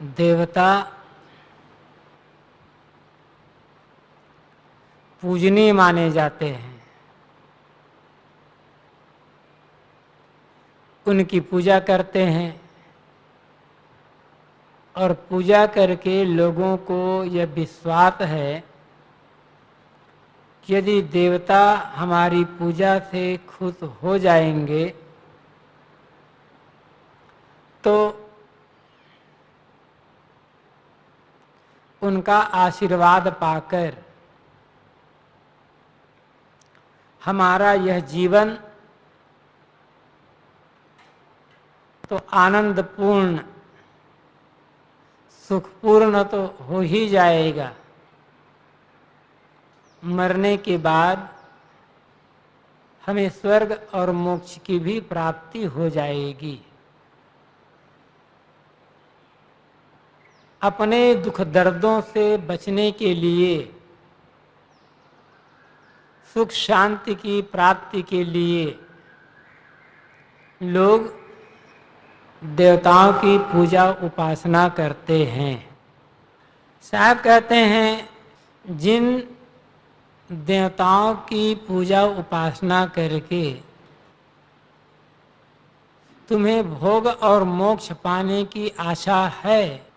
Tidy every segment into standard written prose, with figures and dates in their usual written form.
देवता पूजनीय माने जाते हैं। उनकी पूजा करते हैं और पूजा करके लोगों को यह विश्वास है कि यदि देवता हमारी पूजा से खुश हो जाएंगे तो उनका आशीर्वाद पाकर हमारा यह जीवन तो आनंदपूर्ण सुखपूर्ण तो हो ही जाएगा, मरने के बाद हमें स्वर्ग और मोक्ष की भी प्राप्ति हो जाएगी। अपने दुख दर्दों से बचने के लिए, सुख शांति की प्राप्ति के लिए लोग देवताओं की पूजा उपासना करते हैं। साहब कहते हैं जिन देवताओं की पूजा उपासना करके तुम्हें भोग और मोक्ष पाने की आशा है,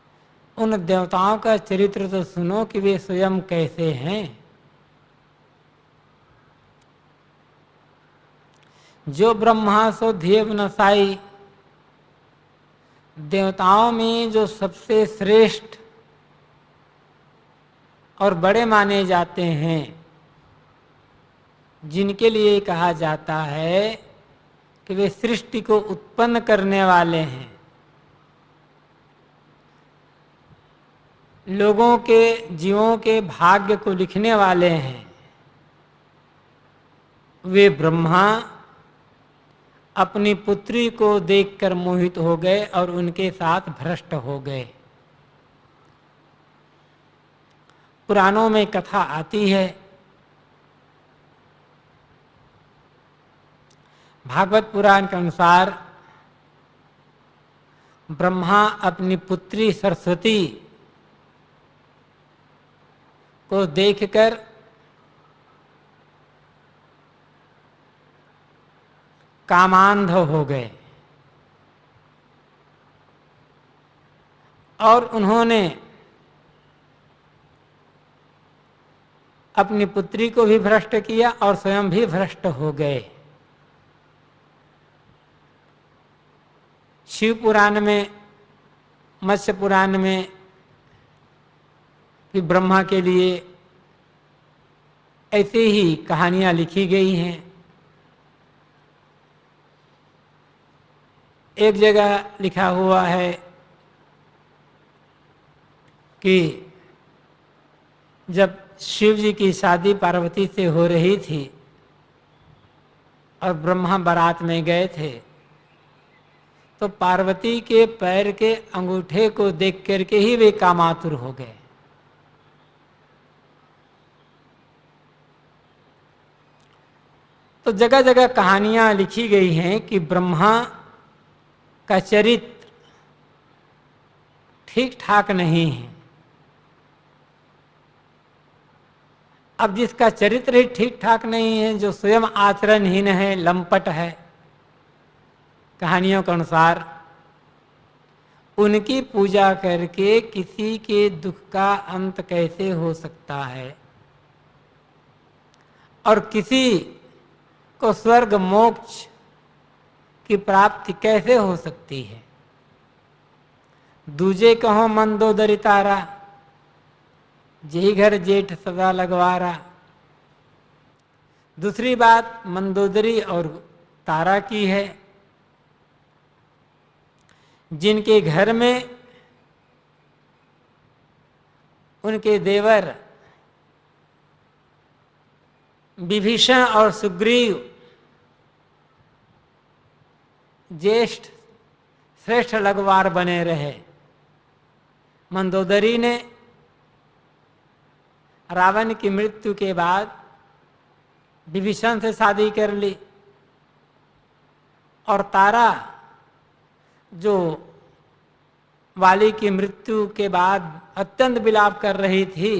उन देवताओं का चरित्र तो सुनो कि वे स्वयं कैसे हैं। जो ब्रह्मा सो ध्येव नसाई, देवताओं में जो सबसे श्रेष्ठ और बड़े माने जाते हैं, जिनके लिए कहा जाता है कि वे सृष्टि को उत्पन्न करने वाले हैं, लोगों के जीवों के भाग्य को लिखने वाले हैं, वे ब्रह्मा अपनी पुत्री को देखकर मोहित हो गए और उनके साथ भ्रष्ट हो गए। पुराणों में कथा आती है, भागवत पुराण के अनुसार ब्रह्मा अपनी पुत्री सरस्वती को देखकर कामांध हो गए और उन्होंने अपनी पुत्री को भी भ्रष्ट किया और स्वयं भी भ्रष्ट हो गए। शिव पुराण में, मत्स्य पुराण में कि ब्रह्मा के लिए ऐसे ही कहानियां लिखी गई हैं। एक जगह लिखा हुआ है कि जब शिव जी की शादी पार्वती से हो रही थी और ब्रह्मा बारात में गए थे, तो पार्वती के पैर के अंगूठे को देख करके ही वे कामातुर हो गए। तो जगह जगह कहानियां लिखी गई हैं कि ब्रह्मा का चरित्र ठीक ठाक नहीं है। अब जिसका चरित्र ही ठीक ठाक नहीं है, जो स्वयं आचरणहीन है, लंपट है, कहानियों के अनुसार उनकी पूजा करके किसी के दुख का अंत कैसे हो सकता है और किसी को स्वर्ग मोक्ष की प्राप्ति कैसे हो सकती है। दूजे कहो मंदोदरी तारा, जेही घर जेठ सदा लगवारा। दूसरी बात मंदोदरी और तारा की है, जिनके घर में उनके देवर विभीषण और सुग्रीव ज्येष्ठ श्रेष्ठ लगवार बने रहे। मंदोदरी ने रावण की मृत्यु के बाद विभीषण से शादी कर ली और तारा जो वाली की मृत्यु के बाद अत्यंत विलाप कर रही थी।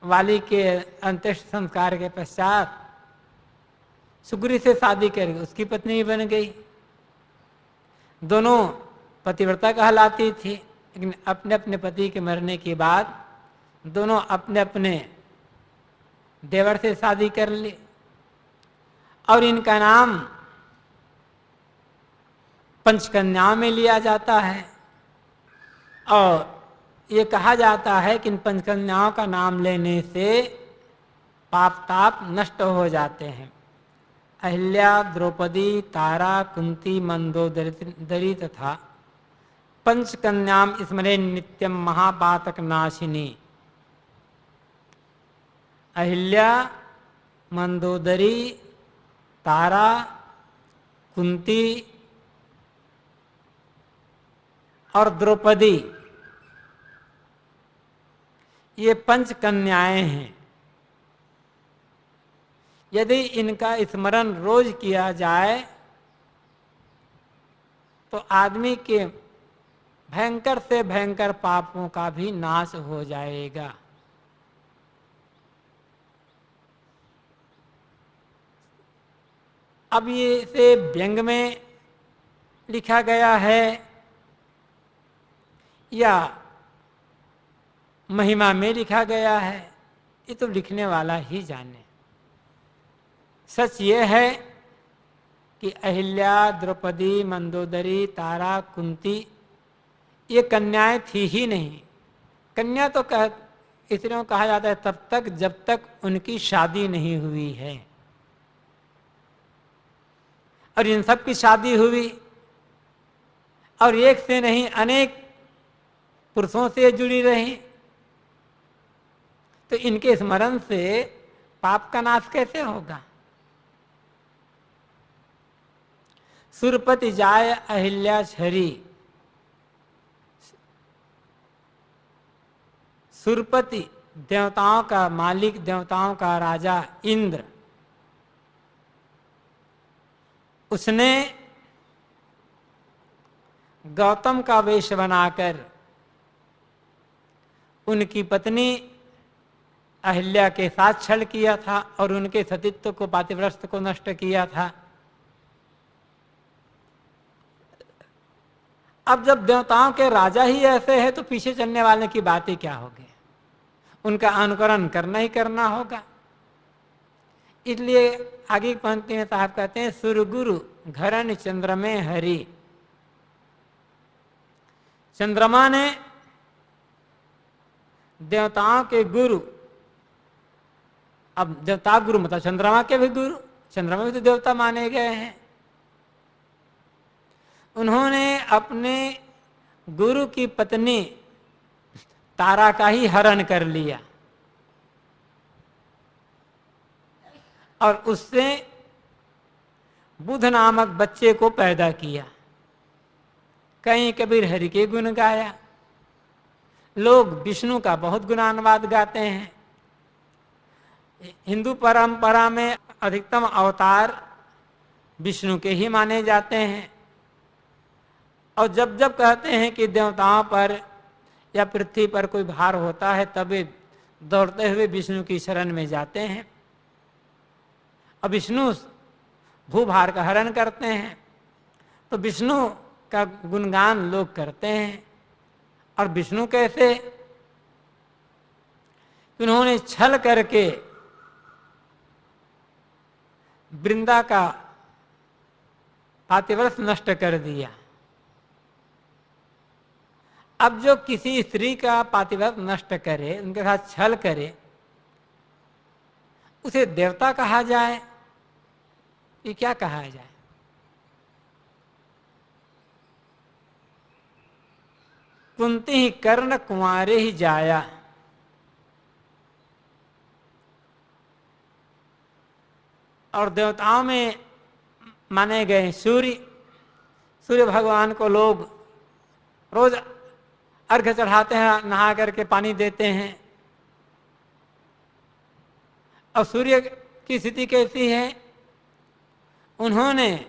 वाली के अंत्येष्टि संस्कार के पश्चात सुग्रीव से शादी कर उसकी पत्नी बन गई। दोनों पतिव्रता कहलाती थी, लेकिन अपने अपने पति के मरने के बाद दोनों अपने अपने देवर से शादी कर ली और इनका नाम पंचकन्याओं में लिया जाता है। और ये कहा जाता है कि इन पंचकन्याओं का नाम लेने से पाप ताप नष्ट हो जाते हैं। अहिल्या, द्रौपदी, तारा, कुंती, मंदोदरी तथा पंचकन्याम स्मरे नित्यम महापातक नाशिनी। अहिल्या, मंदोदरी, तारा, कुंती और द्रौपदी, ये पंच कन्याएं हैं। यदि इनका स्मरण रोज किया जाए तो आदमी के भयंकर से भयंकर पापों का भी नाश हो जाएगा। अब ये इसे व्यंग में लिखा गया है या महिमा में लिखा गया है, ये तो लिखने वाला ही जाने। सच ये है कि अहिल्या, द्रौपदी, मंदोदरी, तारा, कुंती ये कन्याएं थी ही नहीं। कन्या तो स्त्रियों कहा जाता है तब तक जब तक उनकी शादी नहीं हुई है, और इन सब की शादी हुई और एक से नहीं अनेक पुरुषों से जुड़ी रही, तो इनके स्मरण से पाप का नाश कैसे होगा। सुरपति जाय अहिल्या छरी। सुरपति देवताओं का मालिक, देवताओं का राजा इंद्र, उसने गौतम का वेश बनाकर उनकी पत्नी अहिल्या के साथ छल किया था और उनके सतीत्व को, पातिव्रत्य को नष्ट किया था। अब जब देवताओं के राजा ही ऐसे हैं तो पीछे चलने वाले की बात ही क्या होगी, उनका अनुकरण करना ही करना होगा। इसलिए आगे की पंक्ति में साहब कहते हैं, सुरगुरु घरन चंद्र में हरि। चंद्रमा ने देवताओं के गुरु, अब देवता गुरु मतलब चंद्रमा के भी गुरु, चंद्रमा भी तो देवता माने गए हैं। उन्होंने अपने गुरु की पत्नी तारा का ही हरण कर लिया और उससे बुध नामक बच्चे को पैदा किया। कहीं कबीर हरि के गुण गाया। लोग विष्णु का बहुत गुणानुवाद गाते हैं। हिंदू परंपरा में अधिकतम अवतार विष्णु के ही माने जाते हैं, और जब जब कहते हैं कि देवताओं पर या पृथ्वी पर कोई भार होता है तब वे दौड़ते हुए विष्णु की शरण में जाते हैं। अब विष्णु भूभार का हरण करते हैं, तो विष्णु का गुणगान लोग करते हैं। और विष्णु कैसे, उन्होंने छल करके वृंदा का पातिव्रत्य नष्ट कर दिया। अब जो किसी स्त्री का पातिव्रत्य नष्ट करे, उनके साथ छल करे, उसे देवता कहा जाए, ये क्या कहा जाए। कुंती ही कर्ण कुंवारे ही जाया। और देवताओं में माने गए सूर्य भगवान को लोग रोज अर्घ्य चढ़ाते हैं, नहा करके पानी देते हैं। और सूर्य की स्थिति कैसी है, उन्होंने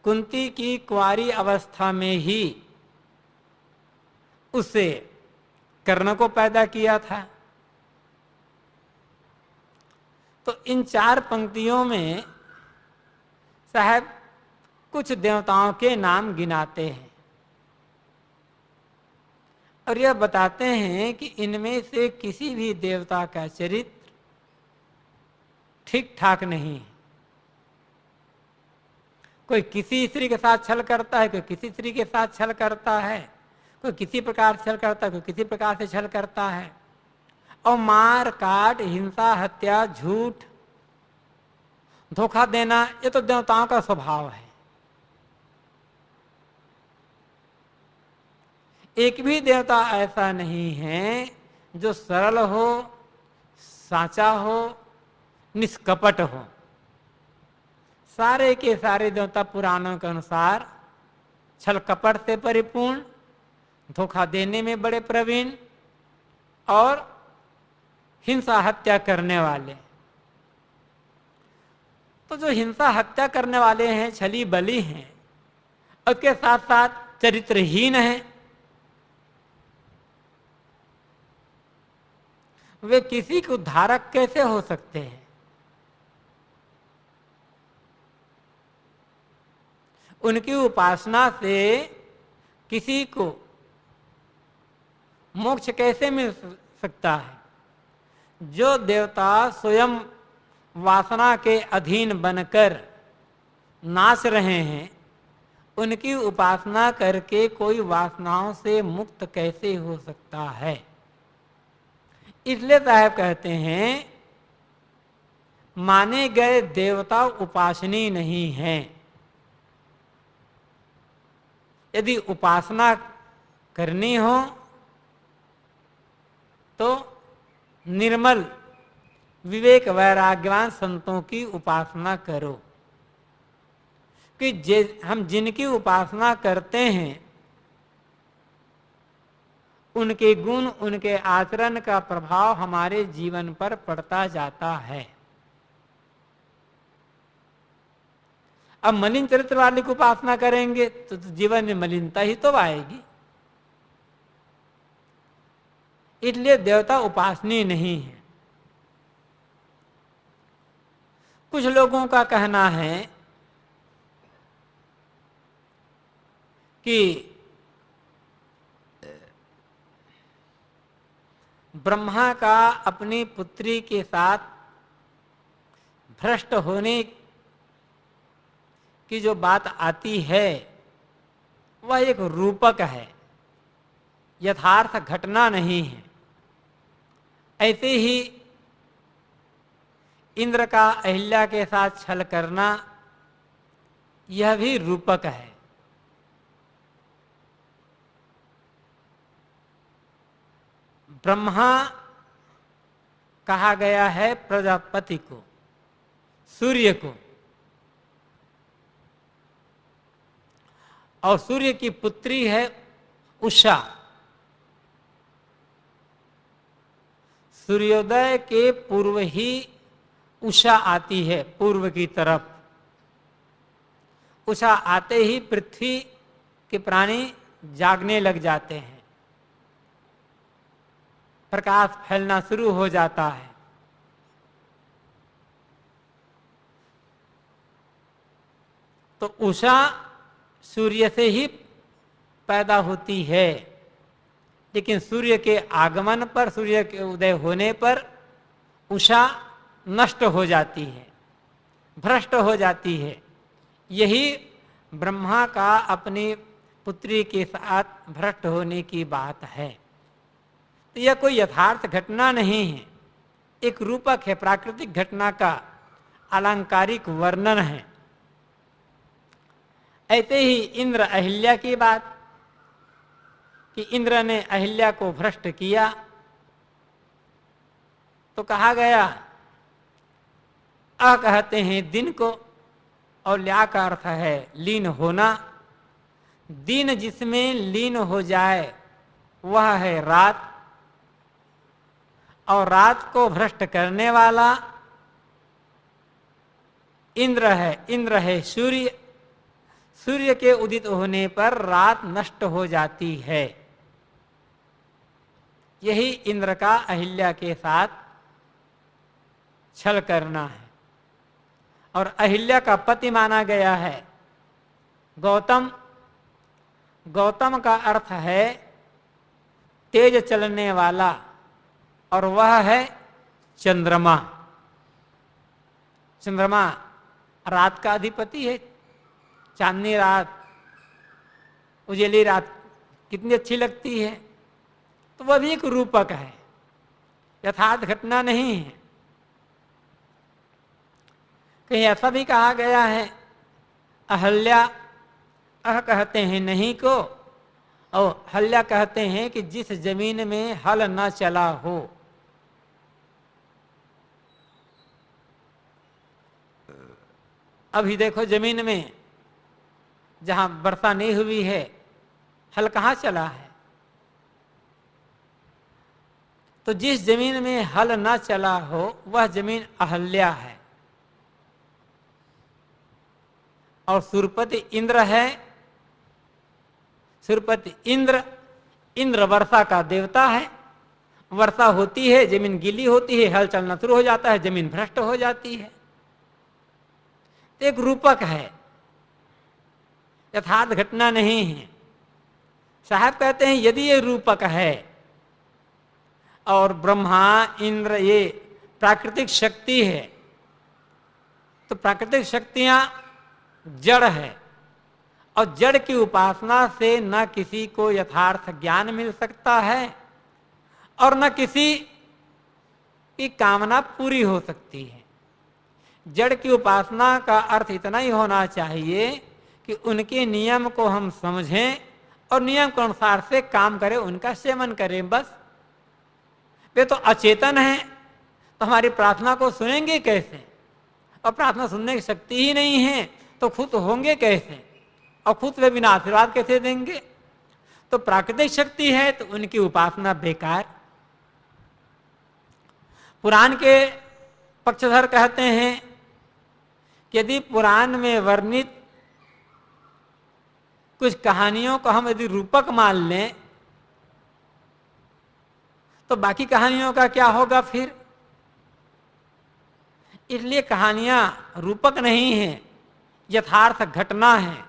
कुंती की कुंवारी अवस्था में ही उससे कर्ण को पैदा किया था। तो इन 4 पंक्तियों में साहब कुछ देवताओं के नाम गिनाते हैं और यह बताते हैं कि इनमें से किसी भी देवता का चरित्र ठीक ठाक नहीं है। कोई किसी स्त्री के साथ छल करता है, कोई किसी स्त्री के साथ छल करता है, कोई किसी प्रकार से छल करता है, कोई किसी प्रकार से छल करता है। और मार काट, हिंसा, हत्या, झूठ, धोखा देना, ये तो देवताओं का स्वभाव है। एक भी देवता ऐसा नहीं है जो सरल हो, साचा हो, निष्कपट हो। सारे के सारे देवता पुराणों के अनुसार छल कपट से परिपूर्ण, धोखा देने में बड़े प्रवीण और हिंसा हत्या करने वाले। तो जो हिंसा हत्या करने वाले हैं, छली बली हैं, उसके साथ साथ चरित्रहीन हैं, वे किसी के उद्धारक कैसे हो सकते हैं? उनकी उपासना से किसी को मोक्ष कैसे मिल सकता है? जो देवता स्वयं वासना के अधीन बनकर नाच रहे हैं, उनकी उपासना करके कोई वासनाओं से मुक्त कैसे हो सकता है? इसलिए साहब कहते हैं माने गए देवता उपासनीय नहीं हैं। यदि उपासना करनी हो तो निर्मल विवेक वैराग्यवान संतों की उपासना करो। कि हम जिनकी उपासना करते हैं उनके गुण, उनके आचरण का प्रभाव हमारे जीवन पर पड़ता जाता है। अब मलिन चरित्र वाले की उपासना करेंगे तो जीवन में मलिनता ही तो आएगी। इसलिए देवता उपासनीय नहीं है। कुछ लोगों का कहना है कि ब्रह्मा का अपनी पुत्री के साथ भ्रष्ट होने की जो बात आती है वह एक रूपक है, यथार्थ घटना नहीं है। ऐसे ही इंद्र का अहिल्या के साथ छल करना यह भी रूपक है। ब्रह्मा कहा गया है प्रजापति को, सूर्य को, और सूर्य की पुत्री है उषा। सूर्योदय के पूर्व ही उषा आती है, पूर्व की तरफ। उषा आते ही पृथ्वी के प्राणी जागने लग जाते हैं, प्रकाश फैलना शुरू हो जाता है। तो उषा सूर्य से ही पैदा होती है, लेकिन सूर्य के आगमन पर, सूर्य के उदय होने पर उषा नष्ट हो जाती है, भ्रष्ट हो जाती है। यही ब्रह्मा का अपनी पुत्री के साथ भ्रष्ट होने की बात है। तो यह कोई यथार्थ घटना नहीं है, एक रूपक है, प्राकृतिक घटना का अलंकारिक वर्णन है। ऐसे ही इंद्र अहिल्या की बात, कि इंद्र ने अहिल्या को भ्रष्ट किया, तो कहा गया अ कहते हैं दिन को, और ल्या का अर्थ है लीन होना। दिन जिसमें लीन हो जाए वह है रात, और रात को भ्रष्ट करने वाला इंद्र है। इंद्र है सूर्य, सूर्य के उदित होने पर रात नष्ट हो जाती है। यही इंद्र का अहिल्या के साथ छल करना है। और अहिल्या का पति माना गया है गौतम। गौतम का अर्थ है तेज चलने वाला, और वह है चंद्रमा। चंद्रमा रात का अधिपति है। चांदनी रात, उजेली रात कितनी अच्छी लगती है। तो वह भी एक रूपक है, यथार्थ घटना नहीं है। कहीं ऐसा भी कहा गया है, अहल्या, अह कहते हैं नहीं को, और हल्या कहते हैं कि जिस जमीन में हल न चला हो। अभी देखो जमीन में जहां वर्षा नहीं हुई है, हल कहां चला है? तो जिस जमीन में हल न चला हो वह जमीन अहल्या है। और सुरपति इंद्र है। सुरपति इंद्र, इंद्र वर्षा का देवता है। वर्षा होती है, जमीन गीली होती है, हल चलना शुरू हो जाता है, जमीन भ्रष्ट हो जाती है। तो एक रूपक है, यथार्थ घटना नहीं है। साहब कहते हैं यदि ये रूपक है और ब्रह्मा इंद्र ये प्राकृतिक शक्ति है, तो प्राकृतिक शक्तियां जड़ है, और जड़ की उपासना से न किसी को यथार्थ ज्ञान मिल सकता है और न किसी की कामना पूरी हो सकती है। जड़ की उपासना का अर्थ इतना ही होना चाहिए कि उनके नियम को हम समझें और नियम के अनुसार से काम करें, उनका सेवन करें। बस वे तो अचेतन हैं, तो हमारी प्रार्थना को सुनेंगे कैसे? और प्रार्थना सुनने की शक्ति ही नहीं है तो खुद होंगे कैसे? और खुद वे बिना आशीर्वाद कैसे देंगे? तो प्राकृतिक शक्ति है तो उनकी उपासना बेकार। पुराण के पक्षधर कहते हैं कि यदि पुराण में वर्णित कुछ कहानियों को हम यदि रूपक मान लें तो बाकी कहानियों का क्या होगा फिर? इसलिए कहानियां रूपक नहीं हैं, यथार्थ घटना है।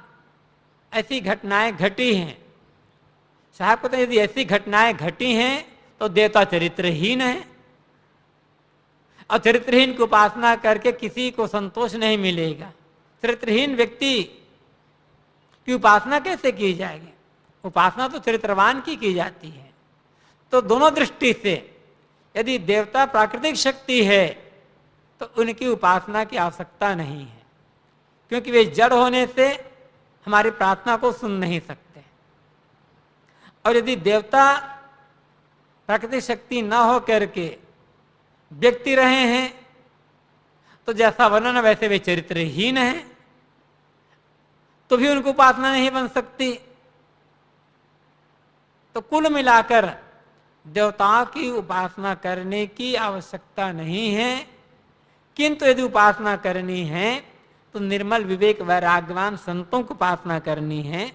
ऐसी घटनाएं घटी हैं। साहब कहते हैं यदि ऐसी घटनाएं घटी हैं तो देवता चरित्रहीन है, और चरित्रहीन की उपासना करके किसी को संतोष नहीं मिलेगा। चरित्रहीन व्यक्ति की उपासना कैसे की जाएगी? उपासना तो चरित्रवान की जाती है। तो दोनों दृष्टि से यदि देवता प्राकृतिक शक्ति है तो उनकी उपासना की आवश्यकता नहीं है, क्योंकि वे जड़ होने से हमारी प्रार्थना को सुन नहीं सकते। और यदि देवता प्राकृतिक शक्ति न हो करके व्यक्ति रहे हैं तो जैसा वर्णन वैसे वे चरित्रहीन हैं, तो भी उनको उपासना नहीं बन सकती। तो कुल मिलाकर देवताओं की उपासना करने की आवश्यकता नहीं है, किंतु यदि उपासना करनी है तो निर्मल विवेक वैराग्यवान संतों की उपासना करनी है।